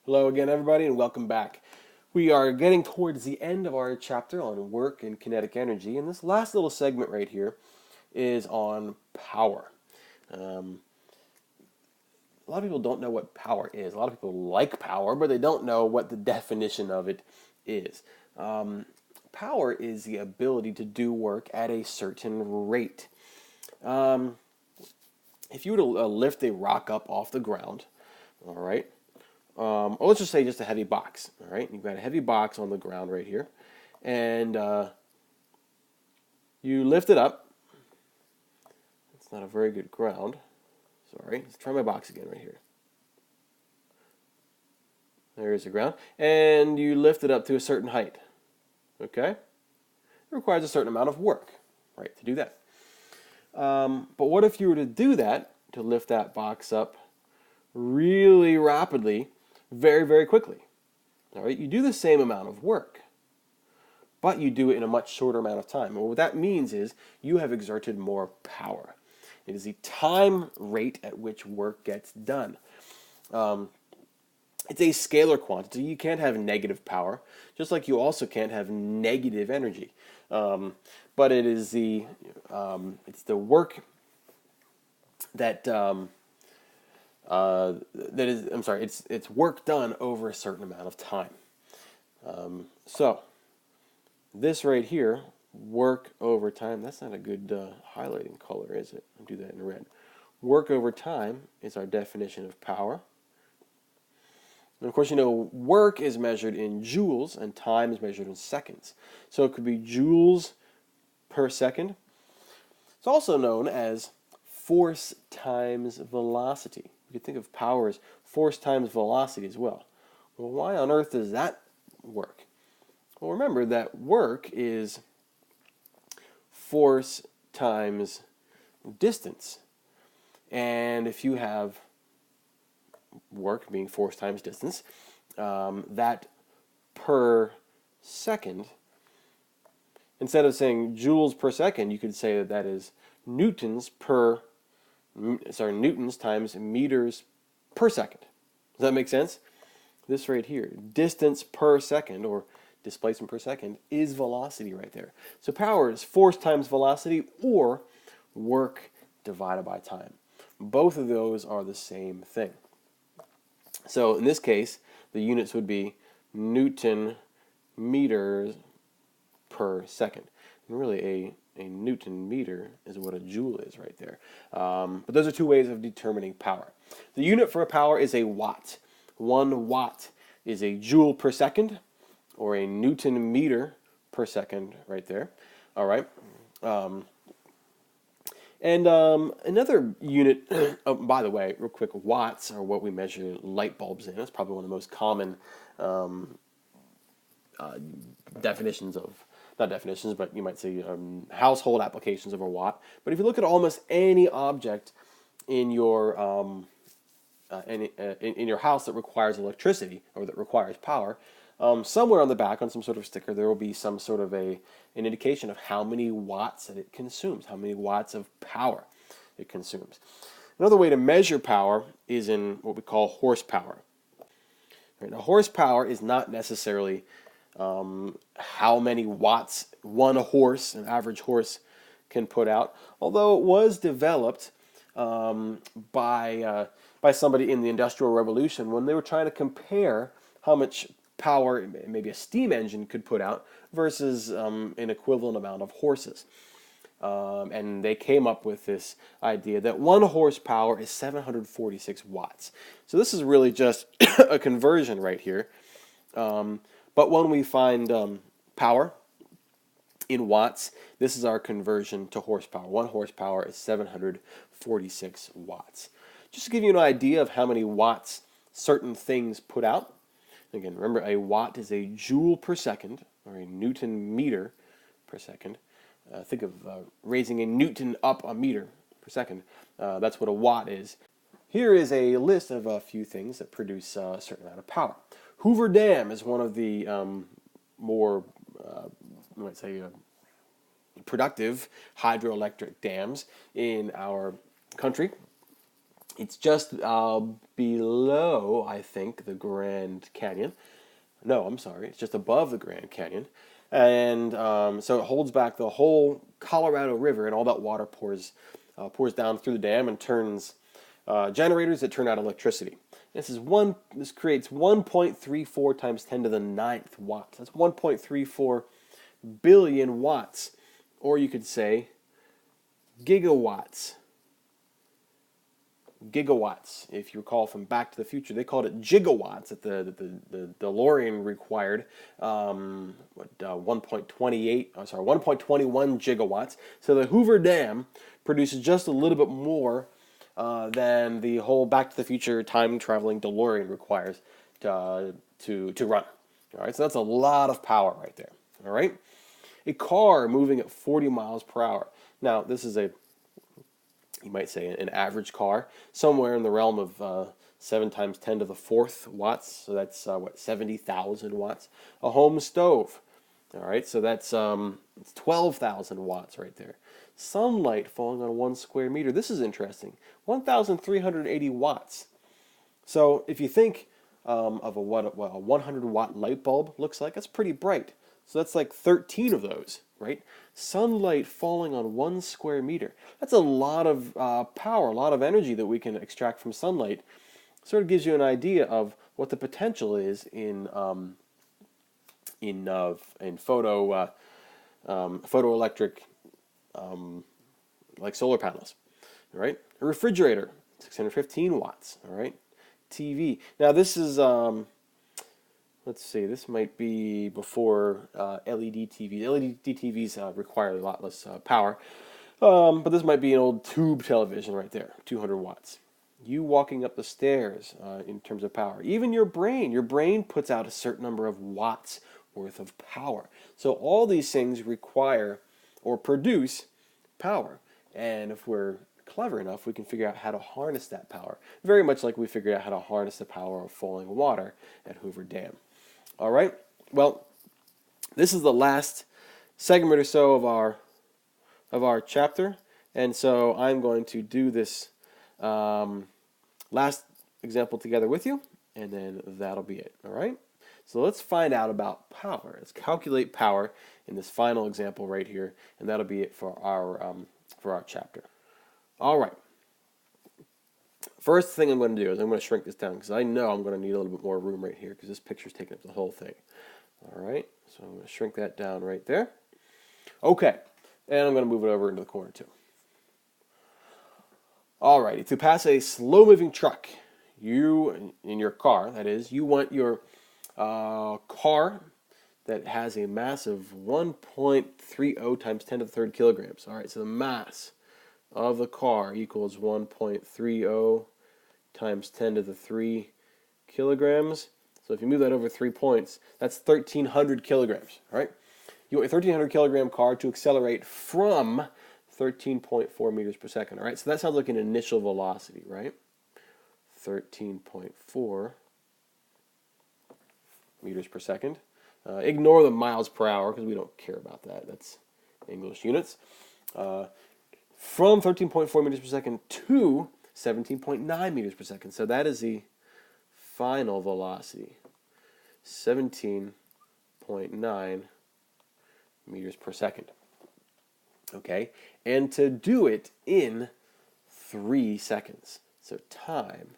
Hello again, everybody, and welcome back. We are getting towards the end of our chapter on work and kinetic energy, and this last little segment right here is on power. Um, a lot of people don't know what power is. A lot of people like power, but they don't know what the definition of it is. Power is the ability to do work at a certain rate. If you were to lift a rock up off the ground, all right, or let's just say just a heavy box, all right? You've got a heavy box on the ground right here, and you lift it up. It's not a very good ground. Sorry, let's try my box again right here. There's the ground, and you lift it up to a certain height, okay? It requires a certain amount of work, right, to do that. But what if you were to do that, to lift that box up really rapidly, very, very quickly? All right, you do the same amount of work, but you do it in a much shorter amount of time. And what that means is you have exerted more power. It is the time rate at which work gets done. It's a scalar quantity. You can't have negative power, just like you also can't have negative energy. But it is it's the work that it's work done over a certain amount of time. So this right here, work over time. That's not a good highlighting color, is it? I'll do that in red. Work over time is our definition of power. And of course, you know, work is measured in joules and time is measured in seconds. So it could be joules per second. It's also known as force times velocity. You could think of power as force times velocity as well. Well, why on earth does that work? Well, remember that work is force times distance. And if you have work being force times distance, that per second, instead of saying joules per second, you could say that is newtons times meters per second. Does that make sense? This right here, distance per second, or displacement per second, is velocity right there. So power is force times velocity, or work divided by time. Both of those are the same thing. So in this case, the units would be Newton meters per second. And really, a Newton meter is what a joule is right there. But those are two ways of determining power. The unit for power is a watt. 1 watt is a joule per second, or a Newton meter per second right there. All right. Another unit, oh, by the way, real quick, watts are what we measure light bulbs in. It's probably one of the most common definitions of, not definitions, but you might say household applications of a watt. But if you look at almost any object in your in your house that requires electricity or that requires power, somewhere on the back on some sort of sticker there will be some sort of an indication of how many watts that it consumes, how many watts of power it consumes. Another way to measure power is in what we call horsepower. Right, now, horsepower is not necessarily how many watts an average horse, can put out, although it was developed by somebody in the Industrial Revolution when they were trying to compare how much power maybe a steam engine could put out versus an equivalent amount of horses. And they came up with this idea that 1 horsepower is 746 watts. So this is really just a conversion right here. But when we find power in watts, this is our conversion to horsepower. 1 horsepower is 746 watts. Just to give you an idea of how many watts certain things put out. Again, remember, a watt is a joule per second, or a Newton meter per second. Think of raising a Newton up a meter per second. That's what a watt is. Here is a list of a few things that produce a certain amount of power. Hoover Dam is one of the more, you might say, productive hydroelectric dams in our country. It's just below, I think, the Grand Canyon. No, I'm sorry. It's just above the Grand Canyon. And so it holds back the whole Colorado River, and all that water pours down through the dam and turns generators that turn out electricity. This creates 1.34 times 10 to the ninth watts. That's 1.34 billion watts, or you could say gigawatts. Gigawatts. If you recall from Back to the Future, they called it gigawatts that the DeLorean required. 1.21 gigawatts. So the Hoover Dam produces just a little bit more than the whole Back to the Future time traveling DeLorean requires to run. All right, so that's a lot of power right there. All right, a car moving at 40 miles per hour. Now this is you might say an average car, somewhere in the realm of 7 times 10 to the fourth watts. So that's 70,000 watts. A home stove. All right, so that's it's 12,000 watts right there. Sunlight falling on 1 square meter. This is interesting. 1,380 watts. So if you think of what a 100 watt light bulb looks like, that's pretty bright. So that's like 13 of those, right? Sunlight falling on 1 square meter. That's a lot of power, a lot of energy that we can extract from sunlight. Sort of gives you an idea of what the potential is in photoelectric, like solar panels. All right, a refrigerator, 615 watts. All right, TV. Now this is let's see, this might be before LED TVs. LED TVs require a lot less power, but this might be an old tube television right there, 200 watts. You walking up the stairs in terms of power. Even your brain puts out a certain number of watts worth of power. So all these things require or produce power. And if we're clever enough, we can figure out how to harness that power. Very much like we figured out how to harness the power of falling water at Hoover Dam. All right. Well, this is the last segment or so of our chapter, and so I'm going to do this last example together with you, and then that'll be it. All right. So let's find out about power. Let's calculate power in this final example right here, and that'll be it for our chapter. All right. First thing I'm going to do is I'm going to shrink this down because I know I'm going to need a little bit more room right here because this picture's taking up the whole thing. All right, so I'm going to shrink that down right there. Okay, and I'm going to move it over into the corner too. All righty, to pass a slow-moving truck, you, in your car, that is, you want your car that has a mass of 1.30 times 10 to the third kilograms. All right, so the mass of the car equals 1.30 times 10 to the 3 kilograms. So if you move that over 3 points, that's 1,300 kilograms, right? You want a 1,300 kilogram car to accelerate from 13.4 meters per second, all right? So that sounds like an initial velocity, right? 13.4 meters per second. Ignore the miles per hour because we don't care about that. That's English units. From 13.4 meters per second to 17.9 meters per second. So that is the final velocity, 17.9 meters per second. Okay, and to do it in 3 seconds. So time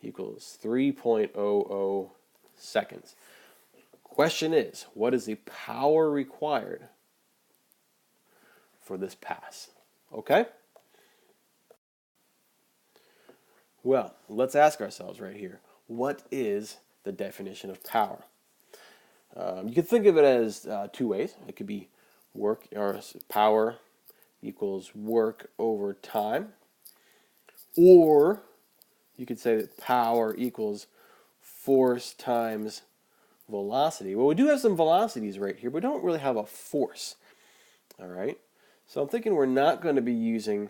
equals 3.00 seconds. Question is, what is the power required for this pass? Okay? Well, let's ask ourselves right here, what is the definition of power? You can think of it as 2 ways. It could be work, or power equals work over time, or you could say that power equals force times velocity. Well, we do have some velocities right here, but we don't really have a force. All right? So I'm thinking we're not going to be using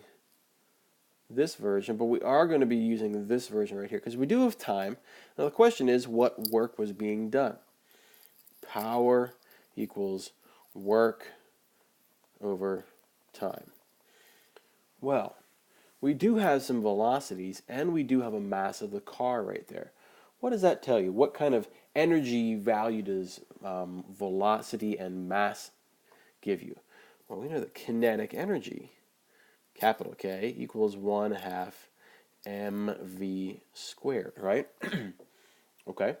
this version, but we are going to be using this version right here because we do have time. Now the question is, what work was being done? Power equals work over time. Well, we do have some velocities, and we do have a mass of the car right there. What does that tell you? What kind of energy value does velocity and mass give you? Well, we know that kinetic energy, capital K, equals 1/2 mv squared, right? Okay.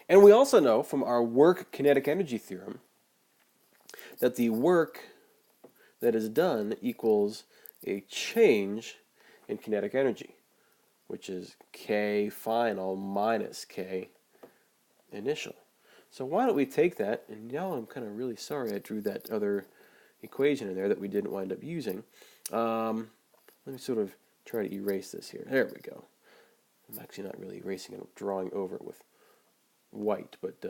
And we also know from our work kinetic energy theorem that the work that is done equals a change in kinetic energy, which is K final minus K initial. So why don't we take that, and now I'm kind of really sorry I drew that other equation in there that we didn't wind up using. Let me sort of try to erase this here. There we go. I'm actually not really erasing it, I'm drawing over it with white, but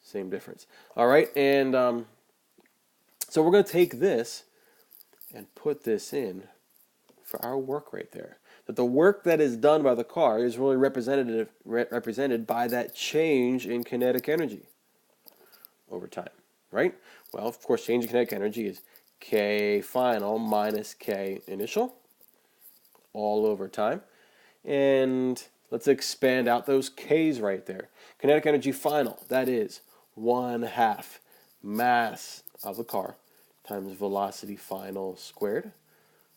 same difference. All right, and so we're going to take this and put this in for our work right there. That the work that is done by the car is really represented by that change in kinetic energy over time, right? Well, of course, change in kinetic energy is K final minus K initial, all over time. And let's expand out those K's right there. Kinetic energy final, that is 1/2 mass of the car times velocity final squared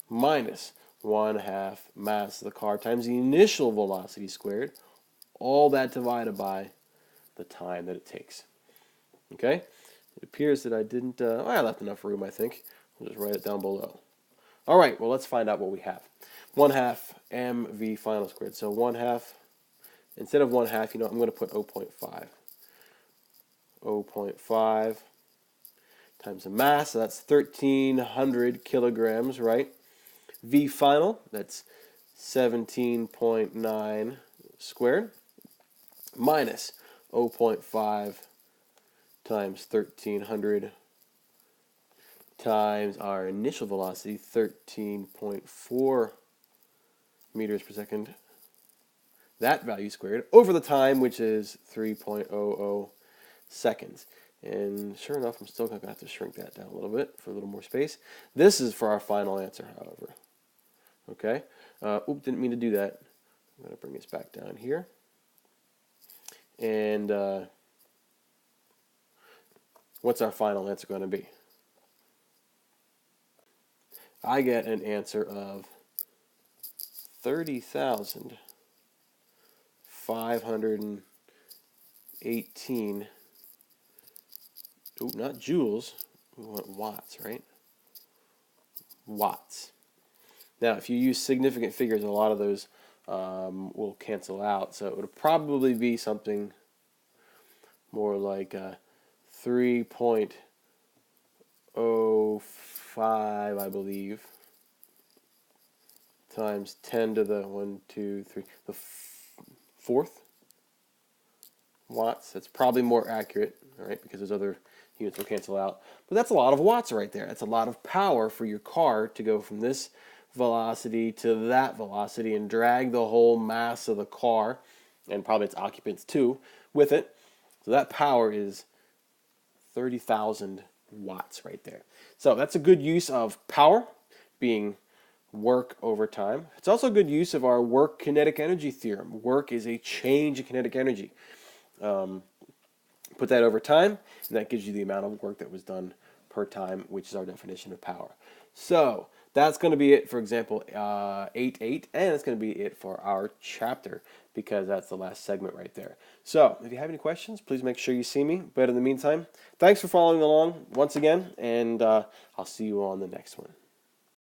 minus 1/2 mass of the car times the initial velocity squared, all that divided by the time that it takes. Okay? It appears that I didn't, I left enough room, I think. I'll just write it down below. All right, well, let's find out what we have. 1/2 mv final squared. So 1/2, instead of 1/2, I'm going to put 0.5. 0.5 times the mass, so that's 1,300 kilograms, right? V final, that's 17.9 squared, minus 0.5 times 1,300 times our initial velocity, 13.4 meters per second. That value squared over the time, which is 3.00 seconds. And sure enough, I'm still going to have to shrink that down a little bit for a little more space. This is for our final answer, however. Okay? Oops, didn't mean to do that. I'm going to bring this back down here. And what's our final answer going to be? I get an answer of 30,518. Ooh, not joules. We want watts, right? Watts. Now, if you use significant figures, a lot of those will cancel out. So it would probably be something more like 3.05, I believe, times 10 to the 4th watts. That's probably more accurate, all right, because those other units will cancel out. But that's a lot of watts right there. That's a lot of power for your car to go from this velocity to that velocity and drag the whole mass of the car, and probably its occupants too, with it. So that power is 30,000 watts right there. So that's a good use of power being work over time. It's also a good use of our work kinetic energy theorem. Work is a change in kinetic energy. Put that over time, and that gives you the amount of work that was done per time, which is our definition of power. So that's going to be it for example 8.8, and it's going to be it for our chapter, because that's the last segment right there. So if you have any questions, please make sure you see me. But in the meantime, thanks for following along once again, and I'll see you on the next one.